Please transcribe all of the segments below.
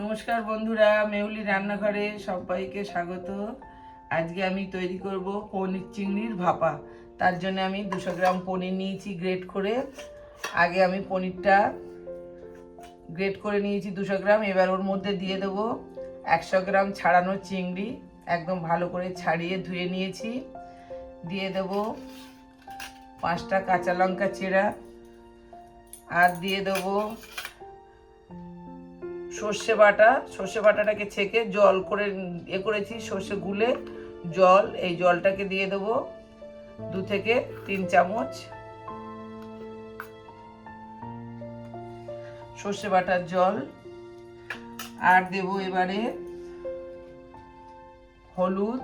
নমস্কার বন্ধুরা, মেহুলি রান্নাঘরে সবাইকে স্বাগত। আজকে আমি তৈরি করব পনির চিংড়ির ভাপা। তার জন্য আমি 200 গ্রাম পনির নিয়েছি গ্রেট করে। আগে আমি পনিরটা গ্রেট করে নিয়েছি 200 গ্রাম। এবার ওর মধ্যে দিয়ে দেবো 100 গ্রাম ছাড়ানো চিংড়ি, একদম ভালো করে ছাড়িয়ে ধুয়ে নিয়েছি। দিয়ে দেবো 5টা কাঁচা লঙ্কা চেরা, আর দিয়ে দেবো সর্ষে বাটা। সর্ষে বাটাটাকে ছেঁকে জল করে করেছি, সর্ষে গুলে জল, এই জলটাকে দিয়ে দেবো 2 থেকে 3 চামচ সর্ষে বাটার জল। আর দেব এবারে হলুদ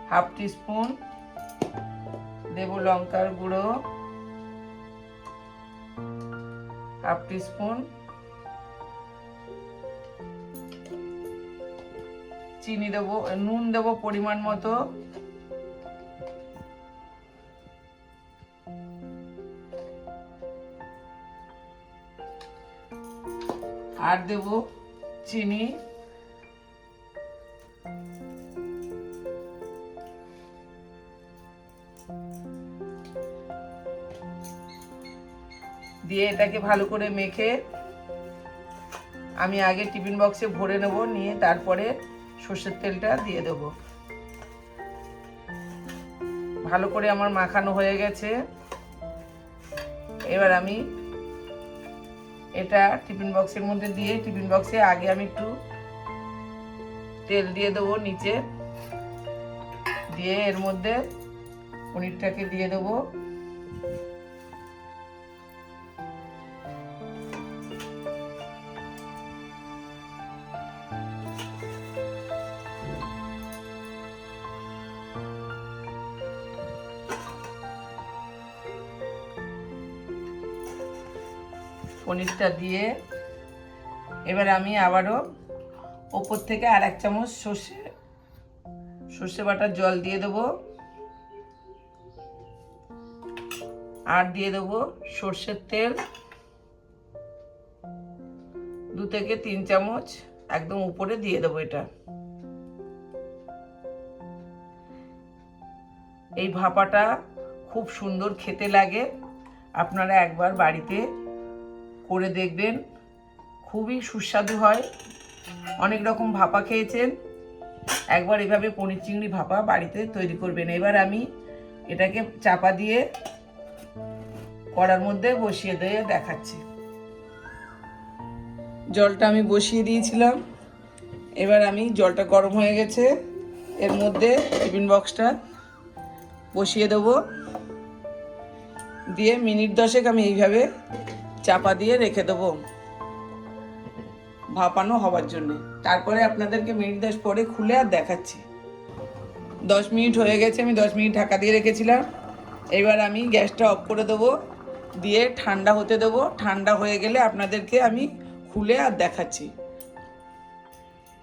হাফ টিস্পুন, দেব লঙ্কার গুঁড়ো হাফ টিস্পুন, চিনি দেবো, নুন দেবো পরিমাণ মতো, আর দেব চিনি, দিয়ে এটাকে ভালো করে মেখে আমি আগে টিফিন বক্সে ভরে নেব, নিয়ে তারপরে সর্ষের তেলটা দিয়ে দেব। ভালো করে আমার মাখানো হয়ে গেছে। এবার আমি এটা টিফিন বক্সের মধ্যে দিয়ে, টিফিন বক্সে আগে আমি একটু তেল দিয়ে দেবো নিচে, দিয়ে এর মধ্যে পনিরটাকে দিয়ে দেবো। পনিরটা দিয়ে এবার আমি আবারও ওপর থেকে আর 1 চামচ সর্ষে বাটার জল দিয়ে দেবো, আর দিয়ে দেবো সর্ষের তেল 2 থেকে 3 চামচ, একদম উপরে দিয়ে দেবো। এটা এই ভাপাটা খুব সুন্দর খেতে লাগে, আপনারা একবার বাড়িতে করে দেখবেন, খুবই সুস্বাদু হয়। অনেক রকম ভাপা খেয়েছেন, একবার এভাবে পনির চিংড়ি ভাপা বাড়িতে তৈরি করবেন। এবার আমি এটাকে চাপা দিয়ে কড়ার মধ্যে বসিয়ে দিয়ে দেখাচ্ছি। জলটা আমি বসিয়ে দিয়েছিলাম, এবার আমি জলটা গরম হয়ে গেছে, এর মধ্যে টিফিন বক্সটা বসিয়ে দেবো, দিয়ে মিনিট 10 আমি এইভাবে চাপা দিয়ে রেখে দেবো ভাপানো হওয়ার জন্য। তারপরে আপনাদেরকে মিনিট 10 পরে খুলে আর দেখাচ্ছি। 10 মিনিট হয়ে গেছে, আমি 10 মিনিট ঢাকা দিয়ে রেখেছিলাম। এবার আমি গ্যাসটা অফ করে দেবো, দিয়ে ঠান্ডা হতে দেবো। ঠান্ডা হয়ে গেলে আপনাদেরকে আমি খুলে আর দেখাচ্ছি।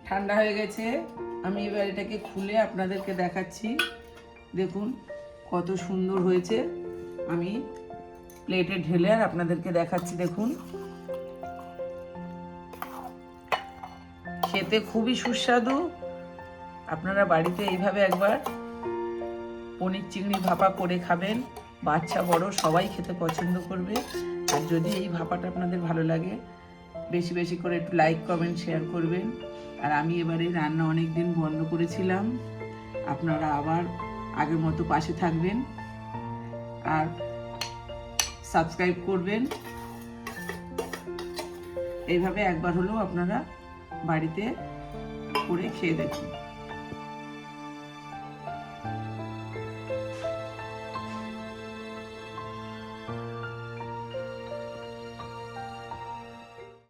ঠান্ডা হয়ে গেছে, আমি এবার এটাকে খুলে আপনাদেরকে দেখাচ্ছি। দেখুন কত সুন্দর হয়েছে। আমি প্লেটে ঢেলে আর আপনাদেরকে দেখাচ্ছি। দেখুন খেতে খুবই সুস্বাদু। আপনারা বাড়িতে এইভাবে একবার পনির চিংড়ি ভাপা করে খাবেন, বাচ্চা বড় সবাই খেতে পছন্দ করবে। আর যদি এই ভাপাটা আপনাদের ভালো লাগে, বেশি বেশি করে একটু লাইক কমেন্ট শেয়ার করবেন। আর আমি এবারে রান্না অনেক দিন বন্ধ করেছিলাম, আপনারা আবার আগের মতো পাশে থাকবেন আর সাবস্ক্রাইব করবেন। এইভাবে একবার হলেও আপনারা বাড়িতে করে খেয়ে দেখুন।